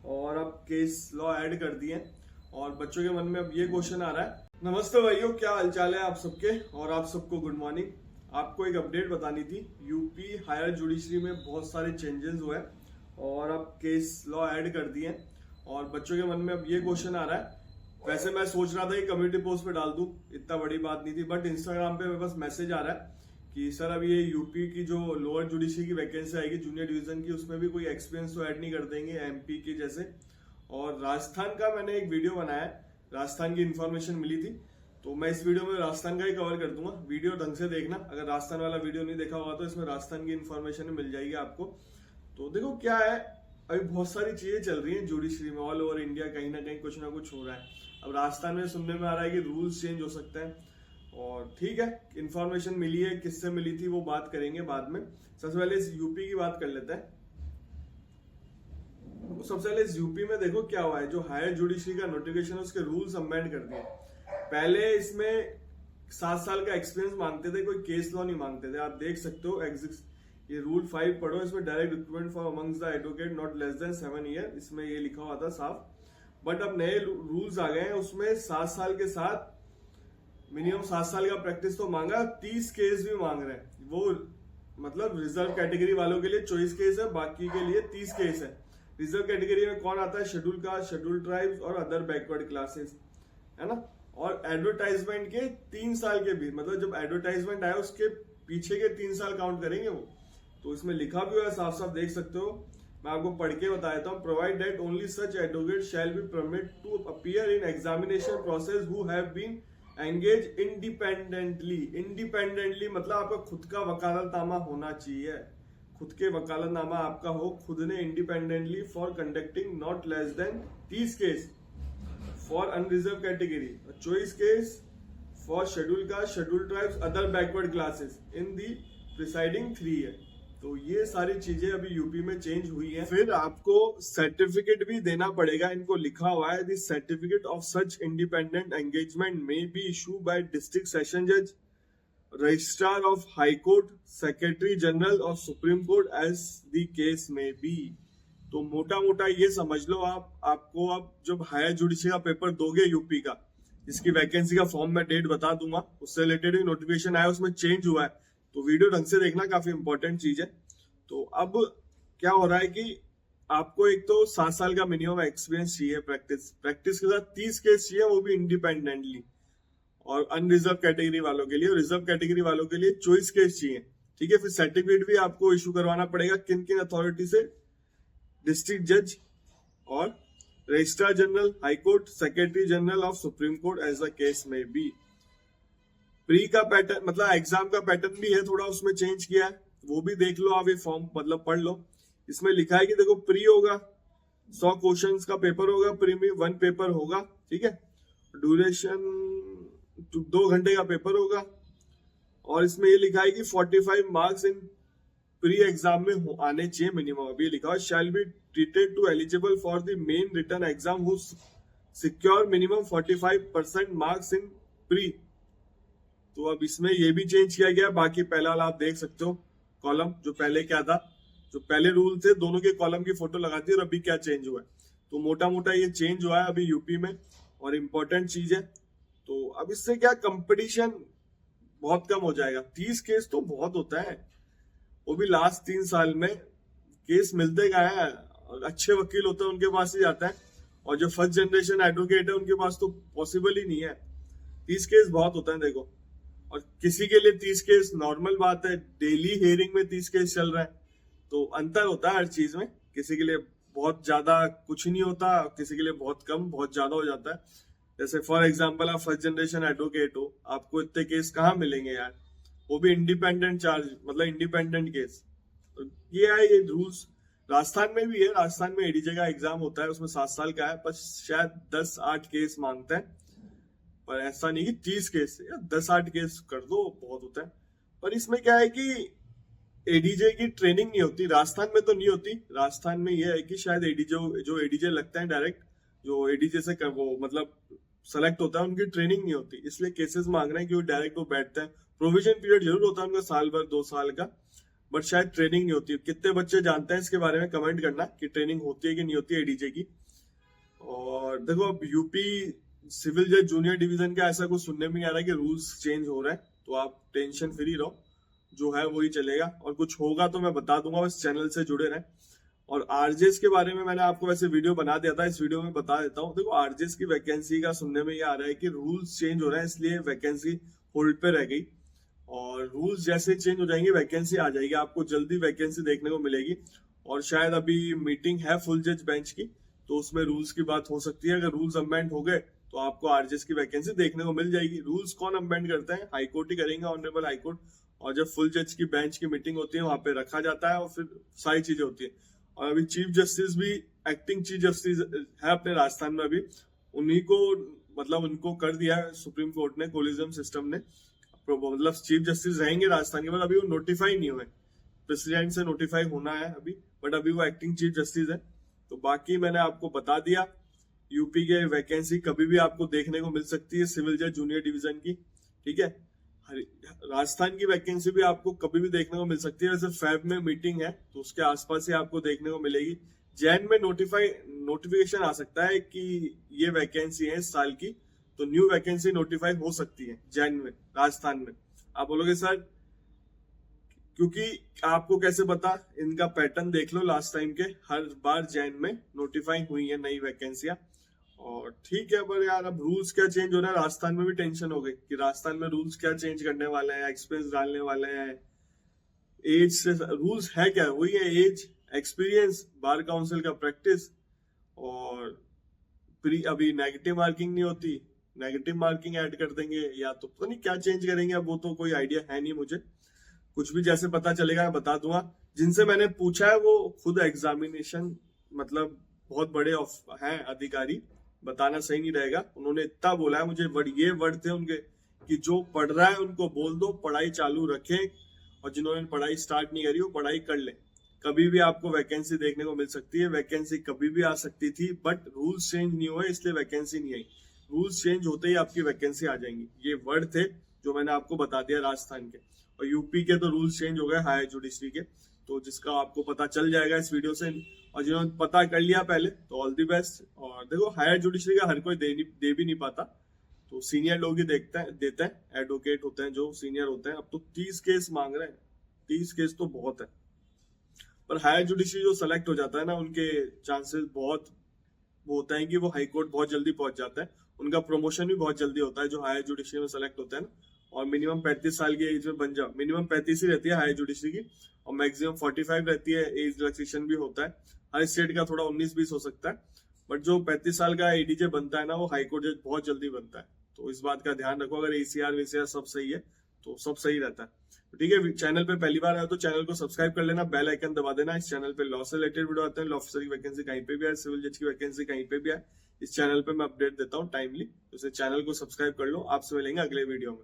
और अब case law add कर दिए हैं और बच्चों के मन में अब ये क्वेश्चन आ रहा है। नमस्ते भाइयों, क्या हालचाल है आप सबके और आप सबको गुड मॉर्निंग। आपको एक अपडेट बतानी थी। यूपी हायर जुडिशरी में बहुत सारे चेंजेस हुए हैं और अब केस लॉ ऐड कर दिए हैं और बच्चों के मन में अब ये क्वेश्चन आ रहा है। वैसे मैं सोच रहा था कि कम्युनिटी पोस्ट पे डाल दूं, इतना बड़ी बात नहीं थी, बट इंस्टाग्राम पे मेरे पास मैसेज आ रहा है कि सर अब ये यूपी की जो लोअर जुडिशरी की वैकेंसी आएगी जूनियर डिवीजन की, उसमें भी कोई एक्सपीरियंस तो ऐड नहीं कर देंगे एमपी की जैसे। और राजस्थान का मैंने एक वीडियो बनाया है, राजस्थान की इन्फॉर्मेशन मिली थी तो मैं इस वीडियो में राजस्थान का ही कवर कर दूंगा। वीडियो ढंग से देखना, अगर राजस्थान वाला वीडियो नहीं देखा होगा तो इसमें राजस्थान की इन्फॉर्मेशन मिल जाएगी आपको। तो देखो क्या है, अभी बहुत सारी चीजें चल रही हैं जुडिशरी में, ऑल ओवर इंडिया कहीं ना कहीं कुछ ना कुछ हो रहा है। अब राजस्थान में सुनने में आ रहा है कि रूल्स चेंज हो सकते हैं और ठीक है, इन्फॉर्मेशन मिली है, किससे मिली थी वो बात करेंगे बाद में। सबसे पहले इस यूपी की बात कर लेते हैं। तो सबसे पहले इस यूपी में देखो क्या हुआ है। जो हायर जुडिशरी का नोटिफिकेशन है उसके रूल्स अमेंड कर दिए। पहले इसमें 7 साल का एक्सपीरियंस मांगते थे, कोई केस लॉ नहीं मांगते थे। आप देख सकते हो ये रूल 5 पढ़ो, इसमें direct recruitment for amongst the advocate not less then 7 year, इसमें ये लिखा हुआ था साफ। बट अब नए रूल्स आ गए हैं, उसमें 7 साल के साथ मिनिमम 7 साल का प्रैक्टिस तो मांगा, 30 केस भी मांग रहे हैं। वो मतलब रिजर्व कैटेगरी वालों के लिए 24 केस है, बाकी के लिए 30 केस है। रिजर्व कैटेगरी में कौन आता है? शेड्यूल कास्ट, शेड्यूल ट्राइब्स और अदर बैकवर्ड क्लासेस, है ना। और एडवर्टाइजमेंट के 3 साल के भी, मतलब जब एडवर्टाइजमेंट आया उसके पीछे के 3 साल काउंट करेंगे वो। तो इसमें लिखा भी हुआ है, साफ साफ देख सकते हो। मैं आपको पढ़ के बता देता हूँ। Provide that only such advocate shall be permit to appear in examination process who have been engage independently. Independently मतलब आपका खुद का वकालतनामा होना चाहिए, खुद के वकालतनामा आपका हो, खुद ने independently for conducting not less than 30 case for unreserve category, 24 case for schedule caste, schedule tribes, other backward classes in the presiding 3 year. तो ये सारी चीजें अभी यूपी में चेंज हुई हैं। फिर आपको सर्टिफिकेट भी देना पड़ेगा, इनको लिखा हुआ है, this certificate of such independent engagement may be issue by district session जज, registrar of high court, secretary general of supreme court as the case may be. तो मोटा मोटा ये समझ लो आपको अब जब हायर जुडिशरी का पेपर दोगे यूपी का, जिसकी वैकेंसी का फॉर्म मैं डेट बता दूंगा, उससे रिलेटेड भी नोटिफिकेशन आया, उसमें चेंज हुआ है। तो वीडियो ढंग से देखना, काफी इंपॉर्टेंट चीज है। तो अब क्या हो रहा है कि आपको एक तो 7 साल का मिनिमम एक्सपीरियंस चाहिए, प्रैक्टिस के साथ 30 केस चाहिए, वो भी इंडिपेंडेंटली। और अनरिजर्व कैटेगरी वालों के लिए और रिजर्व कैटेगरी वालों के लिए 24 केस चाहिए, ठीक है। फिर सर्टिफिकेट भी आपको इशू करवाना पड़ेगा, किन किन अथॉरिटी से? डिस्ट्रिक्ट जज और registrar general high court, secretary general of supreme court as the case may be. Pre का पैटर्न मतलब एग्जाम का पैटर्न भी है थोड़ा, उसमें चेंज किया है, वो भी देख लो आप, ये फॉर्म मतलब पढ़ लो। इसमें लिखा है कि देखो प्री होगा, 100 क्वेश्चंस का पेपर होगा, प्री में 1 पेपर होगा, ठीक है। ड्यूरेशन 2 घंटे का पेपर होगा और इसमें ये लिखा है कि 45 मार्क्स इन प्री एग्जाम में आने चाहिए मिनिमम। अभी लिखा है shall be treated to eligible for the main return exam who secure minimum 45% marks in pre. तो अब इसमें ये भी चेंज किया गया। बाकी पहला वाला आप देख सकते हो कॉलम, जो पहले क्या था, जो पहले रूल थे दोनों के कॉलम की फोटो लगाती है, और अभी क्या चेंज हुआ है। तो मोटा मोटा ये चेंज हुआ है अभी यूपी में और इम्पोर्टेंट चीज है। तो अब इससे क्या, कंपटीशन बहुत कम हो जाएगा। 30 केस तो बहुत होता है, वो भी लास्ट 3 साल में। केस मिलते क्या है, अच्छे वकील होते हैं उनके पास ही जाता है, और जो फर्स्ट जनरेशन एडवोकेट है उनके पास तो पॉसिबल ही नहीं है। 30 केस बहुत होता है देखो, और किसी के लिए 30 केस नॉर्मल बात है, डेली हियरिंग में 30 केस चल रहा है। तो अंतर होता है हर चीज में, किसी के लिए बहुत ज्यादा कुछ नहीं होता, किसी के लिए बहुत कम बहुत ज्यादा हो जाता है। जैसे फॉर एग्जाम्पल आप फर्स्ट जनरेशन एडवोकेट हो, आपको इतने केस कहाँ मिलेंगे यार, वो भी इंडिपेंडेंट चार्ज मतलब इंडिपेंडेंट केस। तो ये है ये रूल्स। राजस्थान में भी है, राजस्थान में एडीजे का एग्जाम होता है, उसमें 7 साल का है, पर शायद 10-8 केस मांगते हैं। पर ऐसा नहीं कि 30 केस, 10-8 केस कर दो बहुत होता है। पर इसमें क्या है कि एडीजे की ट्रेनिंग नहीं होती, राजस्थान में तो नहीं होती। राजस्थान में यह है कि शायद एडीजे जो एडीजे लगता है डायरेक्ट, जो एडीजे से वो मतलब सेलेक्ट होता है, उनकी ट्रेनिंग नहीं होती, इसलिए केसेस मांग रहे हैं कि वो डायरेक्ट वो बैठते हैं। प्रोविजन पीरियड जरूर होता है उनका, साल भर 2 साल का, बट शायद ट्रेनिंग नहीं होती। कितने बच्चे जानते हैं इसके बारे में कमेंट करना कि ट्रेनिंग होती है कि नहीं होती है एडीजे की। और देखो अब यूपी सिविल जज जूनियर डिवीजन का ऐसा कुछ सुनने में नहीं आ रहा है कि रूल्स चेंज हो रहे हैं, तो आप टेंशन फ्री रहो, जो है वही चलेगा। और कुछ होगा तो मैं बता दूंगा, बस चैनल से जुड़े रहें। और आरजेस के बारे में मैंने आपको वैसे वीडियो बना दिया था, इस वीडियो में बता देता हूँ। देखो आरजेस की वैकेंसी का सुनने में ये आ रहा है कि रूल्स चेंज हो रहे हैं, इसलिए वैकेंसी होल्ड पे रह गई। और रूल्स जैसे चेंज हो जाएंगे वैकेंसी आ जाएगी, आपको जल्दी वैकेंसी देखने को मिलेगी। और शायद अभी मीटिंग है फुल जज बेंच की, तो उसमें रूल्स की बात हो सकती है। अगर रूल्स अमेंड हो गए तो आपको आरजेस की वैकेंसी देखने को मिल जाएगी। रूल्स कौन अमेंड करते हैं? हाईकोर्ट ही करेंगे, ऑनरेबल हाईकोर्ट। और जब फुल जज की बेंच की मीटिंग होती है वहां पे रखा जाता है और फिर सारी चीजें होती है। और अभी चीफ जस्टिस भी, एक्टिंग चीफ जस्टिस है अपने राजस्थान में, अभी उन्हीं को मतलब उनको कर दिया है सुप्रीम कोर्ट ने, कोलिजियम सिस्टम ने। मतलब चीफ जस्टिस रहेंगे राजस्थान के बाद, अभी वो नोटिफाई नहीं हुए, प्रेसिडेंट से नोटिफाई होना है अभी, बट अभी वो एक्टिंग चीफ जस्टिस है। तो बाकी मैंने आपको बता दिया, यूपी के वैकेंसी कभी भी आपको देखने को मिल सकती है सिविल जज जूनियर डिवीजन की, ठीक है। राजस्थान की वैकेंसी भी आपको कभी भी देखने को मिल सकती है। वैसे फेब में मीटिंग है तो उसके आसपास ही आपको देखने को मिलेगी। जैन में नोटिफिकेशन आ सकता है कि ये वैकेंसी है इस साल की, तो न्यू वैकेंसी नोटिफाई हो सकती है जैन में राजस्थान में। आप बोलोगे सर क्योंकि आपको कैसे पता? इनका पैटर्न देख लो लास्ट टाइम के, हर बार जैन में नोटिफाई हुई है नई वैकेंसियां। और ठीक है, पर यार अब रूल्स क्या चेंज हो रहा है, राजस्थान में भी टेंशन हो गई कि राजस्थान में रूल्स क्या चेंज करने वाले हैं, एक्सपीरियंस डालने वाले हैं। एज से रूल्स है क्या? वही है, एज, एक्सपीरियंस, बार काउंसिल का प्रैक्टिस। और अभी नेगेटिव मार्किंग नहीं होती, नेगेटिव मार्किंग ऐड कर देंगे, या तो पता नहीं क्या चेंज करेंगे। अब वो तो कोई आइडिया है नहीं मुझे, कुछ भी जैसे पता चलेगा मैं बता दूंगा। जिनसे मैंने पूछा है वो खुद एग्जामिनेशन मतलब बहुत बड़े हैं अधिकारी, बताना सही नहीं रहेगा। उन्होंने इतना बोला है मुझे, ये वर्ड थे उनके कि जो पढ़ रहा है उनको बोल दो पढ़ाई चालू रखें, और जिन्होंने पढ़ाई स्टार्ट नहीं करी वो पढ़ाई कर ले। कभी भी आपको वैकेंसी देखने को मिल सकती है, वैकेंसी कभी भी आ सकती थी, बट रूल्स चेंज नहीं हुए इसलिए वैकेंसी नहीं आई। रूल्स चेंज होते ही आपकी वैकेंसी आ जाएंगी। ये वर्ड थे जो मैंने आपको बता दिया राजस्थान के। और यूपी के तो रूल्स चेंज हो गए हायर जुडिशरी के, तो जिसका आपको पता चल जाएगा इस वीडियो से। और जिन्होंने पता कर लिया पहले तो ऑल दी बेस्ट। और देखो हायर जुडिशरी का हर कोई दे भी नहीं पाता, तो सीनियर लोग ही देते हैं, एडवोकेट होते हैं जो सीनियर होते हैं। अब तो 30 केस मांग रहे हैं, 30 केस तो बहुत है। पर हायर जुडिशरी जो सेलेक्ट हो जाता है ना, उनके चांसेस बहुत वो होता है कि वो हाई कोर्ट बहुत जल्दी पहुंच जाता है, उनका प्रमोशन भी बहुत जल्दी होता है जो हायर जुडिशरी में सेलेक्ट होता है ना। और मिनिमम 35 साल की एज में बन जाओ, मिनिमम 35 ही रहती है हायर जुडिशरी की, और मैक्सिमम 45 रहती है। एज रिलैक्सेशन भी होता है, हर स्टेट का थोड़ा 19-20 हो सकता है, बट जो 35 साल का एडीजे बनता है ना वो हाईकोर्ट जज बहुत जल्दी बनता है। तो इस बात का ध्यान रखो, अगर एसीआर वीसीआर सब सही है तो सब सही रहता है। ठीक है, चैनल पे पहली बार आए तो चैनल को सब्सक्राइब कर लेना, बेल आइकन दबा देना। इस चैनल पे लॉ से रिलेटेड वीडियो आते हैं, लॉ ऑफिसर की वैकेंसी कहीं पे भी है, सिविल जज की वैकेंसी कहीं पे भी है, इस चैनल पे मैं अपडेट देता हूँ टाइमली। तो इसे चैनल को सब्सक्राइब कर लो। आपसे मिलेंगे अगले वीडियो में।